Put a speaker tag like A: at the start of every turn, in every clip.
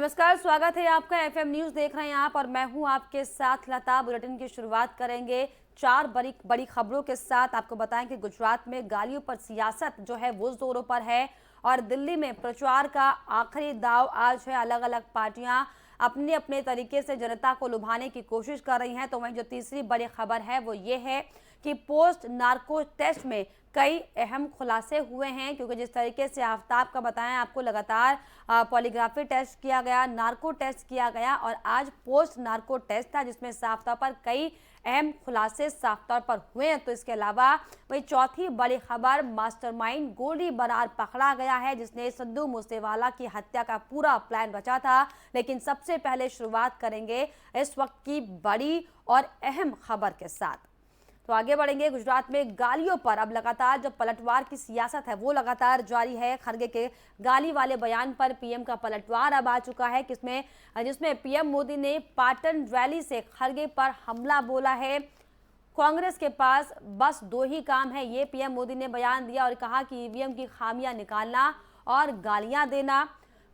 A: नमस्कार, स्वागत है आपका। एफएम न्यूज देख रहे हैं आप और मैं हूं आपके साथ लता। बुलेटिन की शुरुआत करेंगे चार बड़ी खबरों के साथ। आपको बताएं कि गुजरात में गालियों पर सियासत जो है वो जोरों पर है और दिल्ली में प्रचार का आखिरी दाव आज है। अलग अलग पार्टियां अपने अपने तरीके से जनता को लुभाने की कोशिश कर रही हैं। तो वहीं जो तीसरी बड़ी खबर है वो ये है कि पोस्ट नार्को टेस्ट में कई अहम खुलासे हुए हैं, क्योंकि जिस तरीके से आफ्ताब का बताया आपको, लगातार पॉलीग्राफी टेस्ट किया गया, नार्को टेस्ट किया गया और आज पोस्ट नार्को टेस्ट था जिसमें साफ तौर पर कई अहम खुलासे साफ तौर पर हुए हैं। तो इसके अलावा वही चौथी बड़ी खबर, मास्टरमाइंड गोली बरार पकड़ा गया है जिसने सिद्धू मूसेवाला की हत्या का पूरा प्लान रचा था। लेकिन सबसे पहले शुरुआत करेंगे इस वक्त की बड़ी और अहम खबर के साथ। तो आगे बढ़ेंगे। गुजरात में गालियों पर अब लगातार जो पलटवार की सियासत है वो लगातार जारी है। खड़गे के गाली वाले बयान पर पीएम का पलटवार अब आ चुका है, जिसमें पीएम मोदी ने पाटन रैली से खड़गे पर हमला बोला है। कांग्रेस के पास बस दो ही काम है, ये पीएम मोदी ने बयान दिया और कहा कि ईवीएम की खामियां निकालना और गालियां देना।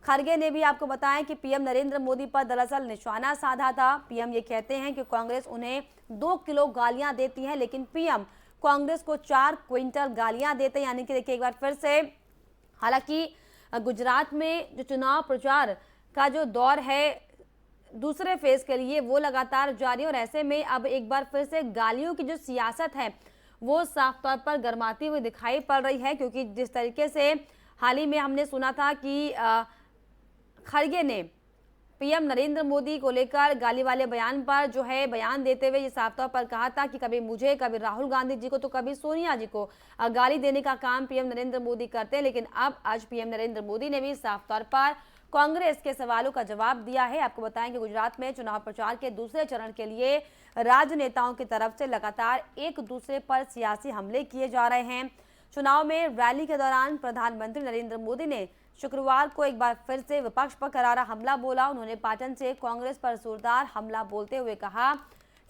A: खड़गे ने भी आपको बताया कि पीएम नरेंद्र मोदी पर दरअसल निशाना साधा था। पीएम ये कहते हैं कि कांग्रेस उन्हें 2 किलो गालियां देती है, लेकिन पीएम कांग्रेस को 4 क्विंटल गालियां देते हैं। यानी कि देखिए एक बार फिर से, हालांकि गुजरात में जो चुनाव प्रचार का जो दौर है दूसरे फेज के लिए वो लगातार जारी है और ऐसे में अब एक बार फिर से गालियों की जो सियासत है वो साफ तौर पर गर्माती हुई दिखाई पड़ रही है। क्योंकि जिस तरीके से हाल ही में हमने सुना था कि खड़गे ने पीएम नरेंद्र मोदी को लेकर गाली वाले बयान पर जो है बयान देते हुए ये साफ तौर पर कहा था कि कभी मुझे, कभी राहुल गांधी जी को, तो कभी सोनिया जी को गाली देने का काम पीएम नरेंद्र मोदी करते हैं। लेकिन अब आज पीएम नरेंद्र मोदी ने भी साफ तौर पर कांग्रेस के सवालों का जवाब दिया है। आपको बताएं कि गुजरात में चुनाव प्रचार के दूसरे चरण के लिए राजनेताओं की तरफ से लगातार एक दूसरे पर सियासी हमले किए जा रहे हैं। चुनाव में रैली के दौरान प्रधानमंत्री नरेंद्र मोदी ने शुक्रवार को एक बार फिर से विपक्ष पर करारा हमला बोला। उन्होंने पाटन से कांग्रेस पर जोरदार हमला बोलते हुए कहा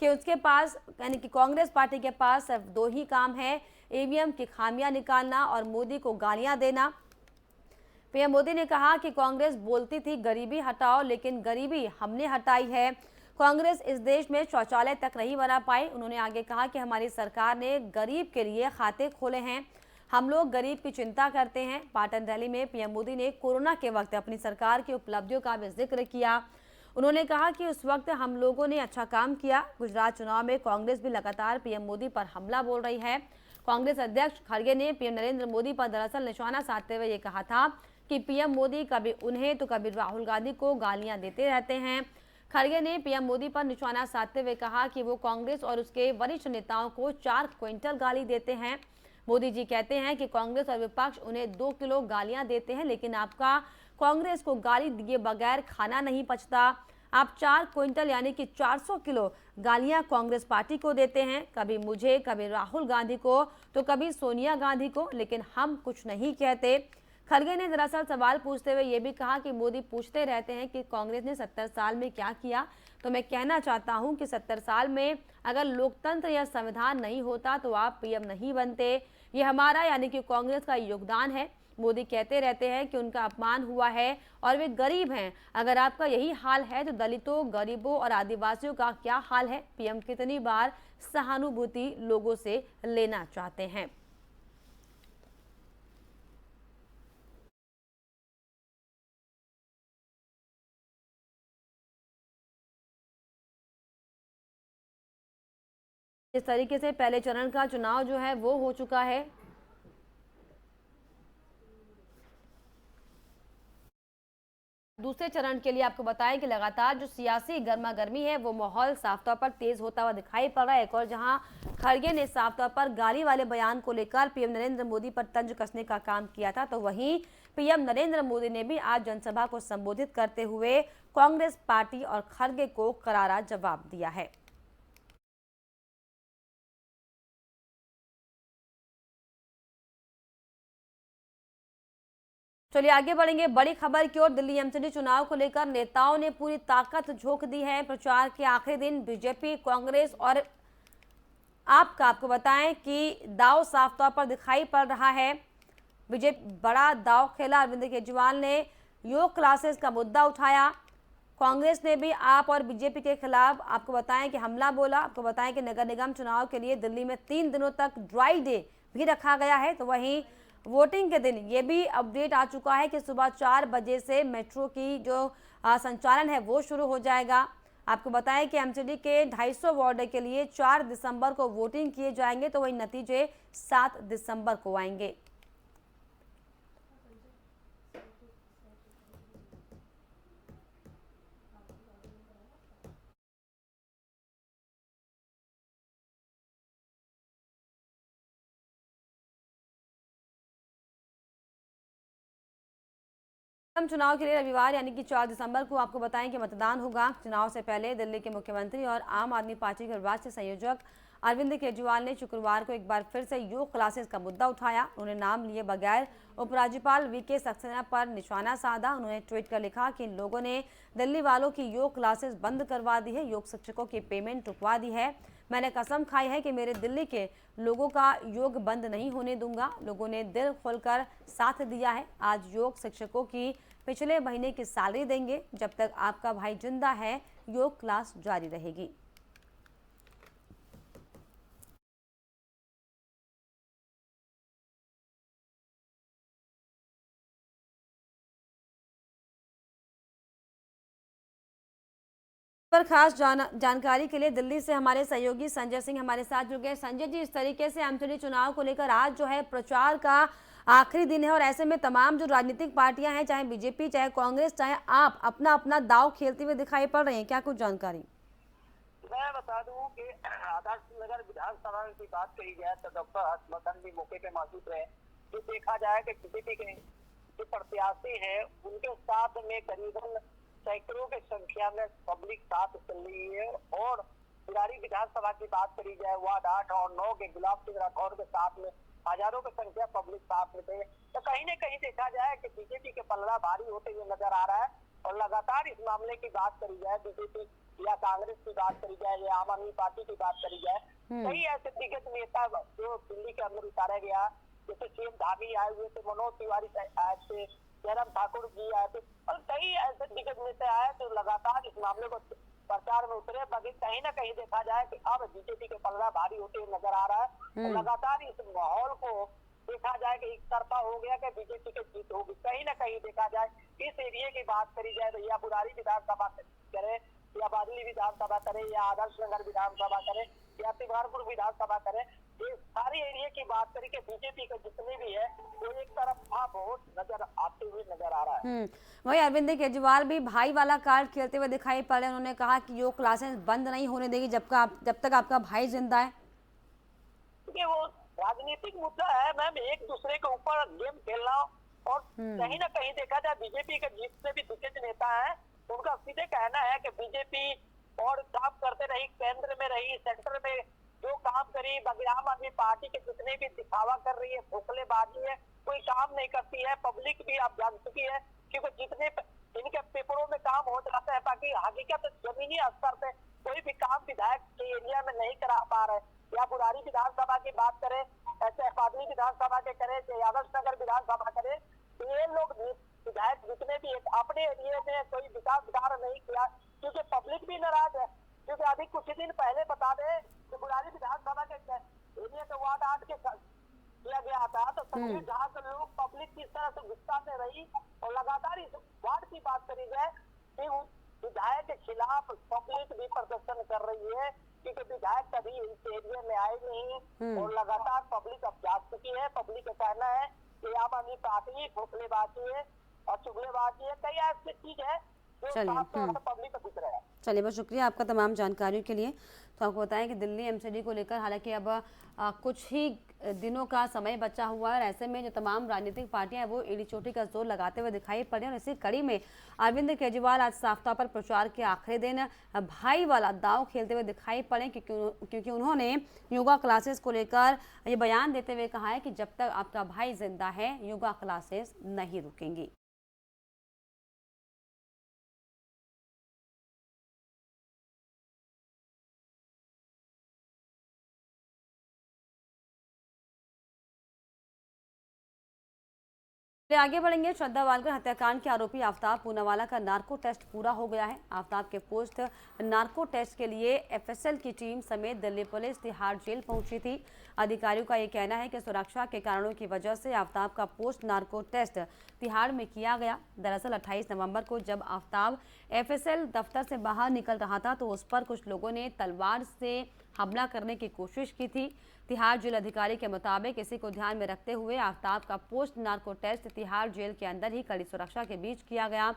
A: कि उसके पास, यानी कि कांग्रेस पार्टी के पास सिर्फ दो ही काम है, ईवीएम की खामियां निकालना और मोदी को गालियां देना। पीएम मोदी ने कहा कि कांग्रेस बोलती थी गरीबी हटाओ, लेकिन गरीबी हमने हटाई है। कांग्रेस इस देश में शौचालय तक नहीं बना पाई। उन्होंने आगे कहा कि हमारी सरकार ने गरीब के लिए खाते खोले हैं, हम लोग गरीब की चिंता करते हैं। पाटन रैली में पीएम मोदी ने कोरोना के वक्त अपनी सरकार की उपलब्धियों का भी जिक्र किया। उन्होंने कहा कि उस वक्त हम लोगों ने अच्छा काम किया। गुजरात चुनाव में कांग्रेस भी लगातार पीएम मोदी पर हमला बोल रही है। कांग्रेस अध्यक्ष खड़गे ने पीएम नरेंद्र मोदी पर दरअसल निशाना साधते हुए ये कहा था कि पीएम मोदी कभी उन्हें तो कभी राहुल गांधी को गालियां देते रहते हैं। खड़गे ने पीएम मोदी पर निशाना साधते हुए कहा कि वो कांग्रेस और उसके वरिष्ठ नेताओं को 4 क्विंटल गाली देते हैं। मोदी जी कहते हैं कि कांग्रेस और विपक्ष उन्हें 2 किलो गालियां देते हैं, लेकिन आपका कांग्रेस को गाली दिए बगैर खाना नहीं पचता। आप 4 क्विंटल यानी कि 400 किलो गालियां कांग्रेस पार्टी को देते हैं, कभी मुझे, कभी राहुल गांधी को, तो कभी सोनिया गांधी को, लेकिन हम कुछ नहीं कहते। खड़गे ने दरअसल सवाल पूछते हुए ये भी कहा कि मोदी पूछते रहते हैं कि कांग्रेस ने 70 साल में क्या किया, तो मैं कहना चाहता हूं कि 70 साल में अगर लोकतंत्र या संविधान नहीं होता तो आप पीएम नहीं बनते। ये हमारा, यानी कि कांग्रेस का योगदान है। मोदी कहते रहते हैं कि उनका अपमान हुआ है और वे गरीब हैं। अगर आपका यही हाल है तो दलितों, गरीबों और आदिवासियों का क्या हाल है? पीएम कितनी बार सहानुभूति लोगों से लेना चाहते हैं। इस तरीके से पहले चरण का चुनाव जो है वो हो चुका है। दूसरे चरण के लिए आपको बताएं कि लगातार जो सियासी गर्मा गर्मी है वो माहौल साफ तौर पर तेज होता हुआ दिखाई पड़ रहा है। एक और जहां खड़गे ने साफ तौर पर गाली वाले बयान को लेकर पीएम नरेंद्र मोदी पर तंज कसने का काम किया था, तो वहीं पीएम नरेंद्र मोदी ने भी आज जनसभा को संबोधित करते हुए कांग्रेस पार्टी और खड़गे को करारा जवाब दिया है। चलिए आगे बढ़ेंगे बड़ी खबर की ओर। दिल्ली एमसीडी चुनाव को लेकर नेताओं ने पूरी ताकत झोंक दी है। प्रचार के आखिरी दिन बीजेपी, कांग्रेस और आपको बताएं कि दाव साफ तौर पर दिखाई पड़ रहा है। बीजेपी बड़ा दाव खेला। अरविंद केजरीवाल ने योग क्लासेस का मुद्दा उठाया। कांग्रेस ने भी आप और बीजेपी के खिलाफ आपको बताएं कि हमला बोला। आपको बताएं कि नगर निगम चुनाव के लिए दिल्ली में 3 दिनों तक ड्राई डे भी रखा गया है। तो वहीं वोटिंग के दिन ये भी अपडेट आ चुका है कि सुबह 4 बजे से मेट्रो की जो संचालन है वो शुरू हो जाएगा। आपको बताएं कि एमसीडी के 250 वार्ड के लिए 4 दिसंबर को वोटिंग किए जाएंगे, तो वही नतीजे 7 दिसंबर को आएंगे। चुनाव के लिए रविवार यानी कि 4 दिसंबर को आपको बताएं कि मतदान होगा। चुनाव से पहले दिल्ली के मुख्यमंत्री और आम आदमी पार्टी के राष्ट्रीय संयोजक अरविंद केजरीवाल ने शुक्रवार को एक बार फिर से योग क्लासेस का मुद्दा उठाया। उन्होंने नाम लिए बगैर उपराज्यपाल वीके सक्सेना पर निशाना साधा। उन्होंने ट्वीट कर लिखा कि इन लोगों ने दिल्ली वालों की योग क्लासेस बंद करवा दी है, योग शिक्षकों की पेमेंट रुकवा दी है। मैंने कसम खाई है कि मेरे दिल्ली के लोगों का योग बंद नहीं होने दूंगा। लोगों ने दिल खोलकर साथ दिया है। आज योग शिक्षकों की पिछले महीने की सैलरी देंगे। जब तक आपका भाई जिंदा है योग क्लास जारी रहेगी। पर खास जानकारी के लिए दिल्ली से हमारे सहयोगी संजय सिंह हमारे साथ जुड़ गए। संजय जी, इस तरीके से एमसीडी चुनाव को लेकर आज जो है प्रचार का आखिरी दिन है और ऐसे में तमाम जो राजनीतिक पार्टियां हैं, चाहे बीजेपी, चाहे कांग्रेस, चाहे आप, अपना अपना दांव खेलते हुए दिखाई पड़ रहे हैं। क्या कुछ जानकारी?
B: मैं बता दूं कि आदर्श नगर विधानसभा की बात कही जाए तो डॉक्टर हर्षवर्धन भी मौके पे मौजूद रहे। जो देखा जाए कि बीजेपी के जो प्रत्याशी हैं उनके साथ में करीबन सैकड़ों की संख्या में पब्लिक साथ चल रही है। और पुरानी विधानसभा की बात करी जाए वार्ड 8 और 9 के गुलाब सिंह राठौर के साथ में हजारों की संख्या पब्लिक साथ में थे। तो कहीं न कहीं देखा जाए कि बीजेपी के पलड़ा भारी होते हुए नजर आ रहा है। और लगातार इस मामले की बात करी जाए, बीजेपी या कांग्रेस की बात करी जाए या आम आदमी पार्टी की बात करी जाए, कई ऐसे दिग्गज नेता जो दिल्ली के अंदर उतारा गया, जैसे सीएम धामी आए हुए थे, मनोज तिवारी आए थे, जयराम ठाकुर जी आए थे और कई ऐसे दिग्गज नेता आए जो लगातार इस मामले को प्रचार में उतरे। बाकी कहीं ना कहीं देखा जाए कि अब बीजेपी के पलड़ा भारी होते हुए नजर आ रहा है। लगातार इस माहौल को देखा जाए कि एक तरफा हो गया कि बीजेपी की जीत होगी। कहीं ना कहीं देखा जाए इस एरिया की बात करी जाए तो या बुरारी विधानसभा करे या बादली विधानसभा करे या आदर्श नगर विधानसभा करे या तिवारपुर विधानसभा करे, ये सारे एरिया की बात करी कि बीजेपी के जितने भी है वो एक तरफा वोट नजर आते हुए नजर आ रहा है।
A: वही अरविंद केजरीवाल भी भाई वाला कार्ड खेलते हुए दिखाई पड़े। उन्होंने कहा कि योग क्लासेस बंद नहीं होने देगी जब तक आपका भाई जिंदा है।
B: क्योंकि वो राजनीतिक मुद्दा है मैम, एक दूसरे के ऊपर गेम खेलना। और कहीं ना कहीं देखा जाए बीजेपी के जितने भी दिग्गज नेता है उनका सीधे कहना है कि बीजेपी और काम करते रही, केंद्र में रही, सेंटर में जो काम करी, बाकी आम आदमी पार्टी के जितने भी दिखावा कर रही है, खोखलेबाजी है, कोई काम नहीं करती है। पब्लिक भी आप जान चुकी है क्योंकि जितने इनके पेपरों में काम हो जाता है, बाकी हकीकत जमीनी स्तर पे कोई भी काम विधायक के एरिया में नहीं करा पा रहे। या बुरारी विधानसभा की बात करें, ऐसे बादली विधानसभा के करें, चाहे आदर्श नगर विधानसभा करें, तो ये लोग विधायक जितने भी अपने एरिया में कोई विकास कार्य नहीं किया क्योंकि पब्लिक भी नाराज है। क्योंकि अभी कुछ दिन पहले बता दें कि बुरारी विधानसभा के एरिया के वार्ड 8 के किया गया था तो संजय झा के लोग पब्लिक किस तरह से गुस्सा में रही। और लगातार इस वार्ड की बात करी जाए कि विधायक के खिलाफ पब्लिक भी प्रदर्शन कर रही है क्योंकि विधायक कभी इस एरिया में आए नहीं। और लगातार पब्लिक अब जा चुकी है। पब्लिक का कहना है कि आम आदमी पार्टी खोखलेबाजी है और चुगलेबाजी है, कई ऐसी चीज है जो पब्लिक को दिख रहा है।
A: चलिए, बहुत शुक्रिया आपका तमाम जानकारियों के लिए। तो आपको बताएं कि दिल्ली एमसीडी को लेकर हालांकि अब कुछ ही दिनों का समय बचा हुआ है। ऐसे में जो तमाम राजनीतिक पार्टियां हैं वो एड़ी चोटी का जोर लगाते हुए दिखाई पड़े और इसी कड़ी में अरविंद केजरीवाल आज साफ तौर पर प्रचार के आखिरी दिन भाई वाला दांव खेलते हुए दिखाई पड़े क्योंकि उन्होंने योगा क्लासेस को लेकर ये बयान देते हुए कहा है कि जब तक आपका भाई जिंदा है योगा क्लासेस नहीं रुकेंगी। आगे बढ़ेंगे। श्रद्धा वालकर हत्याकांड के आरोपी आफ्ताब पूनावाला का नार्को टेस्ट पूरा हो गया है। आफ्ताब के पोस्ट नार्को टेस्ट के लिए एफएसएल की टीम समेत दिल्ली पुलिस तिहाड़ जेल पहुंची थी। अधिकारियों का ये कहना है कि सुरक्षा के कारणों की वजह से आफ्ताब का पोस्ट नार्को टेस्ट तिहाड़ में किया गया। दरअसल 28 नवंबर को जब आफ्ताब एफएसएल दफ्तर से बाहर निकल रहा था तो उस पर कुछ लोगों ने तलवार से हमला करने की कोशिश की थी। तिहाड़ जेल अधिकारी के मुताबिक इसी को ध्यान में रखते हुए आफ्ताब का post narco test Tihar jail के अंदर ही कड़ी सुरक्षा के बीच किया गया।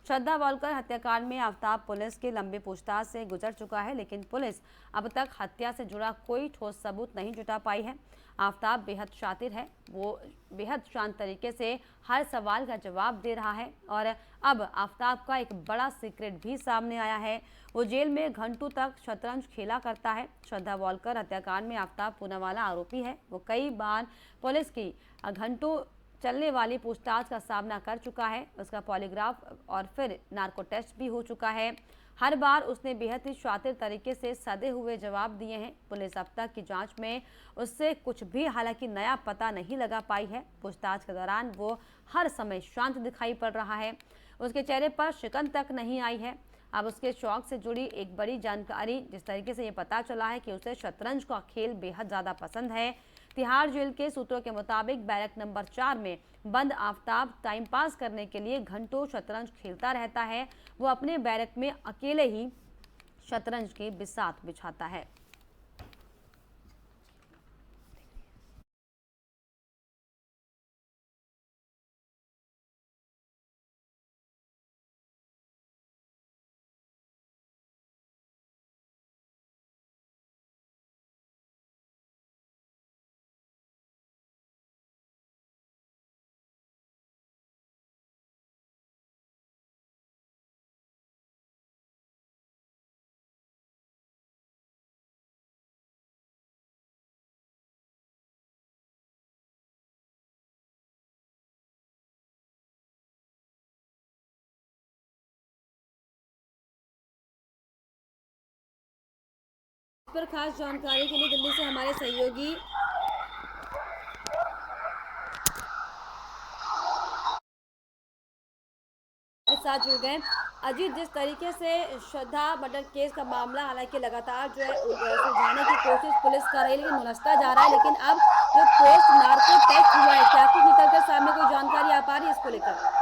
A: श्रद्धा वालकर हत्याकांड में आफ्ताब पुलिस के लंबे पूछताछ से गुजर चुका है, लेकिन पुलिस अब तक हत्या से जुड़ा कोई ठोस सबूत नहीं जुटा पाई है। आफ्ताब बेहद शातिर है, वो बेहद शांत तरीके से हर सवाल का जवाब दे रहा है और अब आफ्ताब का एक बड़ा सीक्रेट भी सामने आया है। वो जेल में घंटों तक शतरंज खेला करता है। श्रद्धा वालकर हत्याकांड में आफ्ताब पूनावाला आरोपी है। वो कई बार पुलिस की घंटों चलने वाली पूछताछ का सामना कर चुका है। उसका पॉलीग्राफ और फिर नार्को टेस्ट भी हो चुका है। हर बार उसने बेहद ही शातिर तरीके से सधे हुए जवाब दिए हैं। पुलिस अब तक की जांच में उससे कुछ भी हालांकि नया पता नहीं लगा पाई है। पूछताछ के दौरान वो हर समय शांत दिखाई पड़ रहा है। उसके चेहरे पर शिकन तक नहीं आई है। अब उसके शौक से जुड़ी एक बड़ी जानकारी, जिस तरीके से ये पता चला है कि उसे शतरंज का खेल बेहद ज़्यादा पसंद है। तिहाड़ जेल के सूत्रों के मुताबिक बैरक नंबर 4 में बंद आफ्ताब टाइम पास करने के लिए घंटों शतरंज खेलता रहता है। वो अपने बैरक में अकेले ही शतरंज के बिसात बिछाता है। इस पर खास जानकारी के लिए दिल्ली से हमारे सहयोगी साथ जुड़ गए। अजीत, जिस तरीके से श्रद्धा मर्डर केस का मामला हालांकि लगातार जो है सुलझाने की कोशिश पुलिस कर रही है, लेकिन मुनस्ता जा रहा है, लेकिन अब जो पोस्ट नार्को टेस्ट हुआ है, क्या कुछ निकल कर सामने कोई जानकारी आ पा रही है इसको लेकर?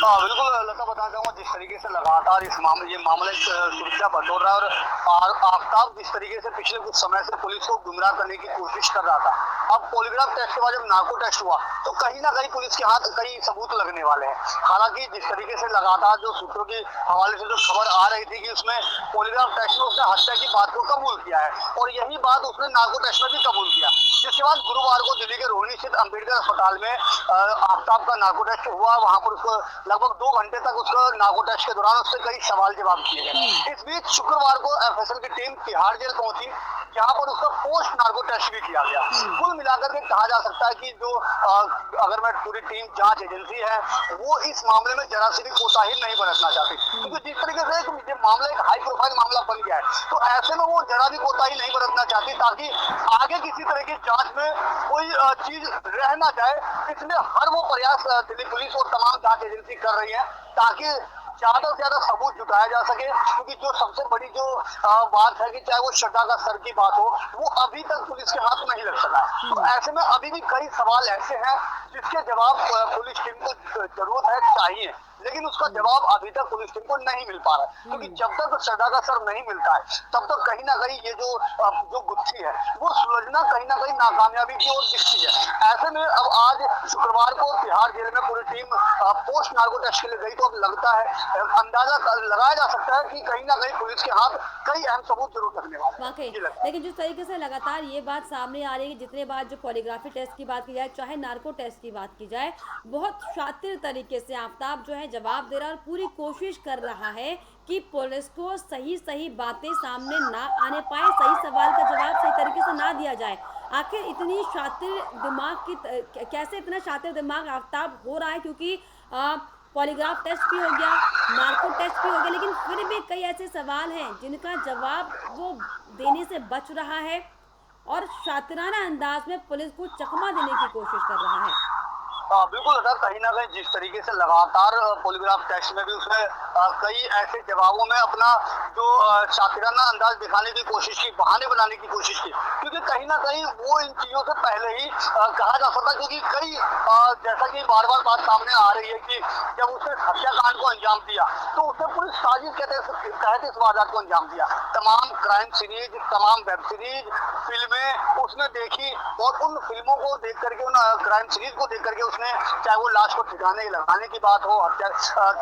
C: बिल्कुल लता, बताना चाहूंगा जिस तरीके से लगातार ये मामला सुर्खियां बटोर रहा है और आफ्ताब जिस तरीके से पिछले कुछ समय से पुलिस को गुमराह करने की कोशिश कर रहा था। अब पॉलीग्राफ टेस्ट के बाद जब नार्को टेस्ट हुआ तो कहीं ना कहीं पुलिस के हाथ कई सबूत लगने वाले हैं। हालांकि जिस तरीके से लगातार जो सूत्रों के हवाले से जो खबर आ रही थी कि उसमें पॉलीग्राफ टेस्ट में उसने हत्या की बात को कबूल किया है और यही बात उसने नार्को टेस्ट में भी कबूल किया, जिसके बाद गुरुवार को दिल्ली के रोहिणी स्थित अम्बेडकर अस्पताल में आफ्ताब का नार्को टेस्ट हुआ। वहां पर उसको लगभग 2 घंटे तक उसको नार्को टेस्ट के दौरान उससे कई सवाल जवाब किए गए। इस बीच शुक्रवार को एफएसएल की टीम तिहाड़ जेल पहुंची, जहां पर उसका पोस्ट नार्को टेस्ट भी किया गया। कुल मिलाकर के कहा जा सकता है कि जो अगर मैं पूरी टीम जांच एजेंसी है वो इस मामले में जरा सी भी कोताही नहीं बरतना चाहती, क्योंकि जिस तरीके से मामला एक हाई प्रोफाइल मामला बन गया है तो ऐसे में वो जरा भी कोताही नहीं बरतना चाहती ताकि आगे किसी तरह की जांच में कोई चीज रह ना जाए। इसलिए हर वो प्रयास दिल्ली पुलिस और तमाम जांच एजेंसी कर रही है ताकि ज्यादा से ज्यादा सबूत जुटाया जा सके, क्योंकि जो सबसे बड़ी जो बात है कि चाहे वो श्रद्धा का सर की बात हो वो अभी तक पुलिस के हाथ नहीं लग सका है। तो ऐसे में अभी भी कई सवाल ऐसे हैं जिसके जवाब पुलिस टीम को जरूरत है, चाहिए, लेकिन उसका जवाब अभी तक पुलिस टीम को नहीं मिल पा रहा है, क्योंकि जब तक श्रद्धा का सर नहीं मिलता है तब तक कहीं ना कहीं ये जो गुत्थी है वो सुलझना कहीं ना कहीं नाकामयाबी की ओर दिखती है। ऐसे में अब आज शुक्रवार को तिहाड़ जेल में पूरी टीम पोस्ट नार्को टेस्ट के लिए गई तो अब लगता है अंदाजा लगाया जा सकता है कि कहीं ना कहीं पुलिस के हाथ कई अहम सबूत जरूर लगने वाले हैं।
A: लेकिन जिस तरीके से लगातार ये बात सामने आ रही है कि जितने बार जो पॉलीग्राफी टेस्ट की बात की जाए चाहे नार्को टेस्ट की बात की जाए, बहुत शातिर तरीके से आफ्ताब जो है जवाब दे रहा है और पूरी कोशिश कर रहा है कि पुलिस को सही बातें सामने ना आने पाए, सही सवाल का जवाब सही तरीके से ना दिया जाए। आखिर इतनी शातिर दिमाग की कैसे इतना शातिर दिमाग आफ्ताब हो रहा है, क्योंकि पॉलीग्राफ टेस्ट भी हो गया, नार्को टेस्ट भी हो गया, लेकिन फिर भी कई ऐसे सवाल हैं जिनका जवाब वो देने से बच रहा है और शातिराना अंदाज में पुलिस को चकमा देने की कोशिश कर रहा है।
C: बिल्कुल अगर कहीं ना कहीं जिस तरीके से लगातार पॉलीग्राफ टेस्ट में भी उसने कई ऐसे जवाबों में अपना जो शातिराना अंदाज दिखाने की कोशिश की, बहाने बनाने की कोशिश की, क्योंकि कहीं ना कहीं वो इन चीजों से पहले ही कहा जा सकता, क्योंकि कई जैसा कि बार बार बात सामने आ रही है कि जब उसने हत्याकांड को अंजाम दिया तो उसने पूरी साजिश के तहत इस वारदात को अंजाम दिया। तमाम क्राइम सीरीज, तमाम वेब सीरीज, फिल्में उसने देखी और उन फिल्मों को देख करके, उन क्राइम सीरीज को देख करके उसने, चाहे वो लाश को ठिकाने लगाने की बात हो, हत्या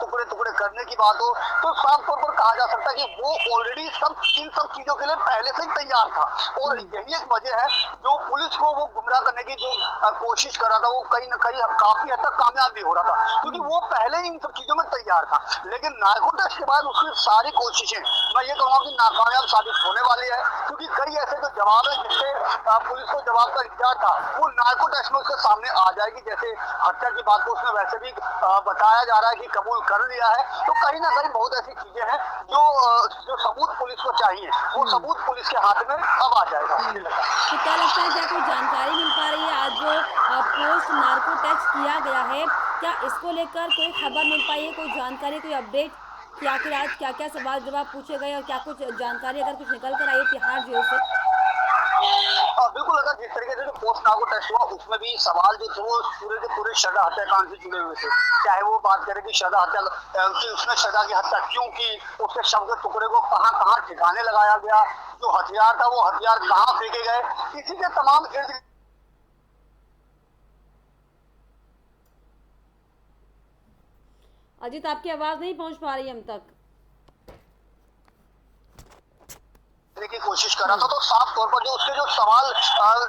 C: टुकड़े टुकड़े करने की बात हो, तो साफ तौर पर कहा जा सकता है कि वो ऑलरेडी इन सब चीजों के लिए पहले से ही तैयार था। और यही एक वजह है जो पुलिस को वो गुमराह करने की जो कोशिश कर रहा था, वो कहीं ना कहीं काफी हद तक कामयाब भी हो रहा था, क्योंकि वो पहले ही इन सब चीजों में तैयार था। लेकिन नार्को टेस्ट के बाद उसकी सारी कोशिशें, मैं ये कहूंगा कि नाकामयाब साबित होने वाली है, क्योंकि कई ऐसे जो जवाब है जिससे पुलिस को जवाब का इंतजार था, वो नार्को टेस्ट में उसके सामने आ जाएगी। जैसे हत्या की बात को उसने वैसे भी बताया जा रहा है कि कबूल कर लिया है, तो कहीं ना कहीं बहुत ऐसी चीजें हैं जो सबूत पुलिस को चाहिए, वो सबूत पुलिस के हाथ में अब आ जाएगा।
A: तो क्या लगता है, क्या कोई जानकारी मिल पा रही है? आज जो पोस्ट नार्को टेस्ट किया गया है, क्या इसको लेकर कोई खबर मिल पाई है, कोई जानकारी, कोई अपडेट कि आखिर आज क्या क्या सवाल जवाब पूछे गए और क्या कुछ जानकारी अगर कुछ निकल कर आई है तिहाड़ जेल से?
C: बिल्कुल अगर जिस तरीके से जो पोस्ट नार्को टेस्ट हुआ उसमें भी सवाल जो थे वो पूरे के पूरे श्रद्धा हत्याकांड से जुड़े हुए थे। चाहे वो बात करें कि श्रद्धा हत्या कि उसने श्रद्धा की हत्या क्यों की, उसके शव के टुकड़े को कहाँ कहाँ ठिकाने लगाया गया, जो हथियार था वो हथियार कहाँ फेंके गए, इसी के तमाम इर्द
A: अजीत, आपकी आवाज नहीं पहुंच पा रही हम तक।
C: की कोशिश कर रहा था, तो साफ तौर पर जो उसके जो सवाल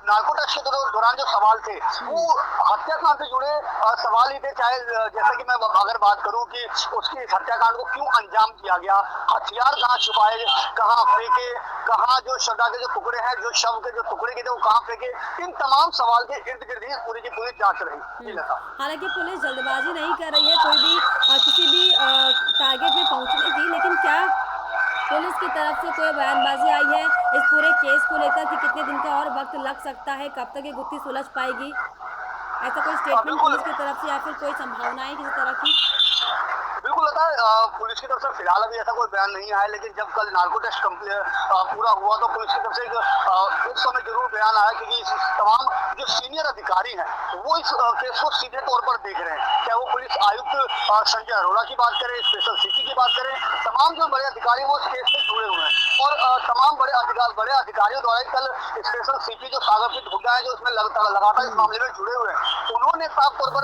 C: नार्को टेस्ट के दौरान जो सवाल थे वो हत्याकांड से जुड़े सवाल ही थे। चाहे जैसा कि मैं अगर बात करूं कि उसकी हत्याकांड को क्यों अंजाम दिया गया, हथियार कहाँ छुपाए, कहाँ फेंके, कहाँ जो श्रद्धा के जो टुकड़े हैं, जो शव के जो टुकड़े के थे वो कहाँ फेंके, इन तमाम सवाल के इर्द गिर्द ही पूरी की पूरी जांच रही।
A: हालांकि पुलिस जल्दबाजी नहीं कर रही है कोई भी किसी भी टारगेट पे पहुंचने की, लेकिन क्या पुलिस की तरफ से कोई बयानबाजी आई है इस पूरे केस को लेकर कि कितने दिन का और वक्त लग सकता है, कब तक ये गुत्थी सुलझ पाएगी? ऐसा कोई स्टेटमेंट पुलिस की तरफ से या फिर कोई संभावनाएं किसी तरह की?
C: बिल्कुल होता है, पुलिस की तरफ से फिलहाल अभी ऐसा कोई बयान नहीं आया, लेकिन जब कल नार्को टेस्ट पूरा हुआ तो पुलिस की तरफ से उस समय जरूर बयान आया, क्योंकि तमाम जो सीनियर अधिकारी हैं वो इस केस को सीधे तौर पर देख रहे हैं। चाहे वो पुलिस आयुक्त संजय अरोड़ा की बात करें, स्पेशल सीपी की बात करें, तमाम जो बड़े अधिकारी वो इस केस से जुड़े हुए हैं। और तमाम बड़े अधिकारियों द्वारा कल स्पेशल सीपी जो सागरप्रीत हुड्डा है, जो उसमें लगातार इस मामले में जुड़े हुए हैं, उन्होंने साफ तौर पर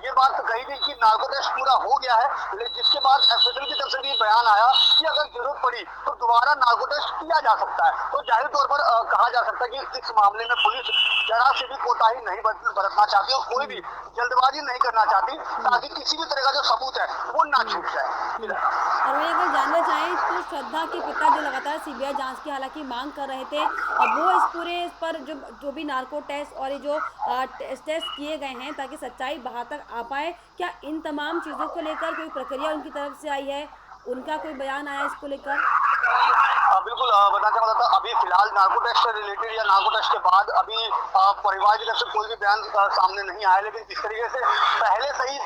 C: ये बात कही थी कि नार्को टेस्ट पूरा हो गया है, जिसके बाद एफएसएल की तरफ से भी बयान आया कि अगर जरूरत पड़ी तो दोबारा नार्को टेस्ट किया जा सकता है। तो जाहिर तौर पर कहा जा सकता है कि इस मामले में पुलिस जरा से भी कोताही नहीं बरतना चाहती और कोई भी जल्दबाजी नहीं करना चाहती, ताकि किसी भी तरह का जो सबूत है वो ना छूट जाए।
A: और वही अगर जानना चाहें तो श्रद्धा के पिता जो लगातार सीबीआई जांच की हालांकि मांग कर रहे थे, अब वो इस पूरे पर जो भी नार्को टेस्ट और ये जो टेस्ट किए गए हैं ताकि सच्चाई बाहर तक आ पाए, क्या इन तमाम चीज़ों को लेकर कोई प्रक्रिया उनकी तरफ से आई है, उनका कोई बयान आया इसको लेकर?
C: बिल्कुल बताना चाहता था, अभी फिलहाल नार्को टेस्ट से रिलेटेड या नार्को टेस्ट के बाद अभी परिवार की तरफ से कोई भी बयान सामने नहीं आया, लेकिन जिस तरीके से पहले से ही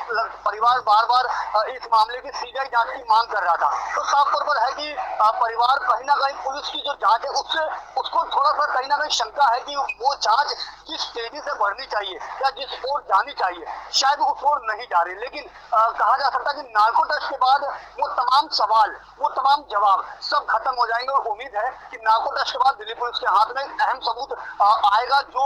C: परिवार बार बार इस मामले की सीबीआई जांच की मांग कर रहा था, तो साफ तौर पर है कि परिवार कहीं ना कहीं पुलिस की जो जांच है उसको थोड़ा सा कहीं ना कहीं शंका है कि वो जांच किस तेजी से बढ़नी चाहिए या जिस ओर जानी चाहिए, शायद उस ओर नहीं जा रही। लेकिन कहा जा सकता है कि नार्को टेस्ट के बाद वो तमाम सवाल, वो तमाम जवाब सब खत्म हो जाएंगे। और उम्मीद है कि नार्को टेस्ट के बाद दिल्ली पुलिस के हाथ में अहम सबूत आएगा, जो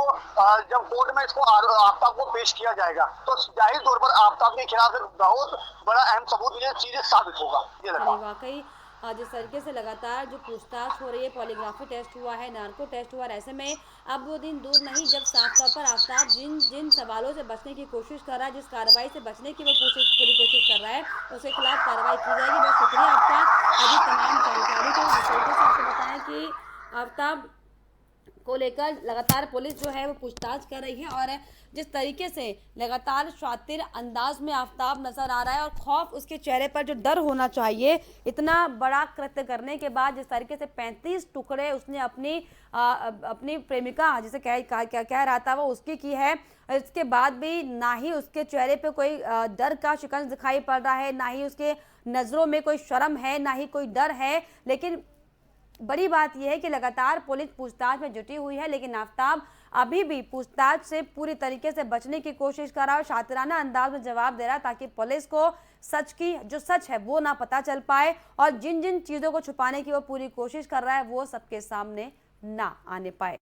C: जब कोर्ट में इसको आफ्ताब को पेश किया जाएगा तो जाहिर तौर पर आफ्ताब के खिलाफ एक बहुत बड़ा अहम सबूत ये चीजें साबित होगा। ये
A: वाकई जिस तरीके से लगातार जो पूछताछ हो रही है, पॉलीग्राफी टेस्ट हुआ है, नार्को टेस्ट हुआ, ऐसे में अब वो दिन दूर नहीं जब साफ तौर पर आफ्ताब जिन सवालों से बचने की कोशिश कर रहा है, जिस कार्रवाई से बचने की वो पूरी कोशिश कर रहा है, उसके खिलाफ कार्रवाई की जाएगी। बहुत शुक्रिया आपका अभी तमाम जानकारी को। इस तरीके से आपको बताएं कि आफ्ताब को लेकर लगातार पुलिस जो है वो पूछताछ कर रही है। और जिस तरीके से लगातार शातिर अंदाज में आफ्ताब नजर आ रहा है और खौफ उसके चेहरे पर, जो डर होना चाहिए इतना बड़ा कृत्य करने के बाद, जिस तरीके से 35 टुकड़े उसने अपनी प्रेमिका जिसे कह रहा था वो उसकी की है, इसके बाद भी ना ही उसके चेहरे पे कोई डर का शिकंज दिखाई पड़ रहा है, ना ही उसके नजरों में कोई शर्म है, ना ही कोई डर है। लेकिन बड़ी बात यह है कि लगातार पुलिस पूछताछ में जुटी हुई है, लेकिन आफ्ताब अभी भी पूछताछ से पूरी तरीके से बचने की कोशिश कर रहा है और शातिराना अंदाज में जवाब दे रहा है, ताकि पुलिस को जो सच है वो ना पता चल पाए और जिन जिन चीजों को छुपाने की वो पूरी कोशिश कर रहा है वो सबके सामने ना आने पाए।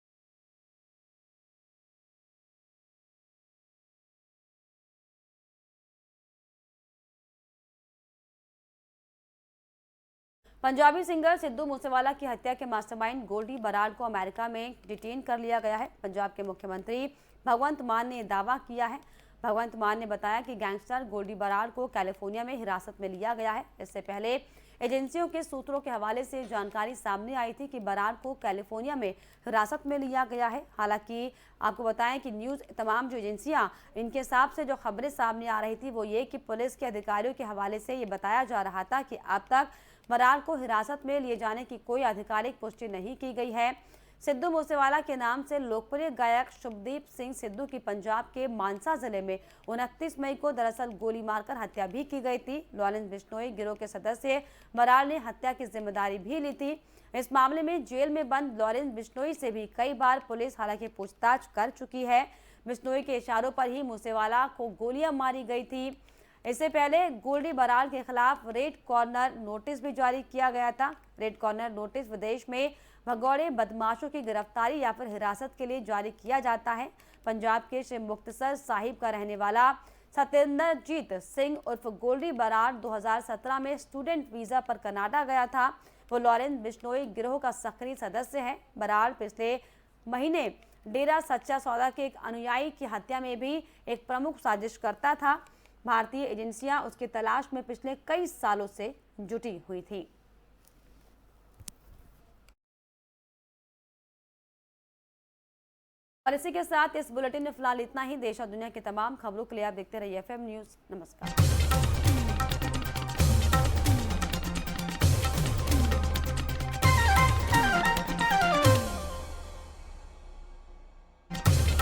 A: पंजाबी सिंगर सिद्धू मूसेवाला की हत्या के मास्टरमाइंड गोल्डी बराड़ को अमेरिका में डिटेन कर लिया गया है। पंजाब के मुख्यमंत्री भगवंत मान ने दावा किया है। भगवंत मान ने बताया कि गैंगस्टर गोल्डी बराड़ को कैलिफोर्निया में हिरासत में लिया गया है। इससे पहले एजेंसियों के सूत्रों के हवाले से जानकारी सामने आई थी कि बराड़ को कैलिफोर्निया में हिरासत में लिया गया है। हालांकि आपको बताएं कि न्यूज़ तमाम जो एजेंसियां, इनके हिसाब से जो खबरें सामने आ रही थी वो ये कि पुलिस के अधिकारियों के हवाले से ये बताया जा रहा था कि अब तक बराड़ को हिरासत में लिए जाने की कोई आधिकारिक पुष्टि नहीं की गई है। सिद्धू मूसेवाला के नाम से लोकप्रिय गायक शुभदीप सिंह सिद्धू की पंजाब के मानसा जिले में 29 मई को दरअसल गोली मारकर हत्या भी की गई थी। लॉरेंस बिश्नोई गिरोह के सदस्य बराड़ ने हत्या की जिम्मेदारी भी ली थी। इस मामले में जेल में बंद लॉरेंस बिश्नोई से भी कई बार पुलिस हालांकि पूछताछ कर चुकी है। बिश्नोई के इशारों पर ही मूसेवाला को गोलियां मारी गई थी। इससे पहले गोल्डी बराड़ के खिलाफ रेड कॉर्नर नोटिस भी जारी किया गया था। रेड कॉर्नर नोटिस विदेश में भगौड़े बदमाशों की गिरफ्तारी या फिर हिरासत के लिए जारी किया जाता है। पंजाब के श्री मुक्तसर साहिब का रहने वाला सत्येंद्रजीत सिंह उर्फ गोल्डी बराड़ 2017 में स्टूडेंट वीजा पर कनाडा गया था। वो लॉरेंस बिश्नोई गिरोह का सक्रिय सदस्य है। बराड़ पिछले महीने डेरा सच्चा सौदा के एक अनुयायी की हत्या में भी एक प्रमुख साजिश करता था। भारतीय एजेंसियां उसकी तलाश में पिछले कई सालों से जुटी हुई थी। और इसी के साथ इस बुलेटिन में फिलहाल इतना ही। देश और दुनिया की तमाम खबरों के लिए आप देखते रहिए एफएम न्यूज़। नमस्कार।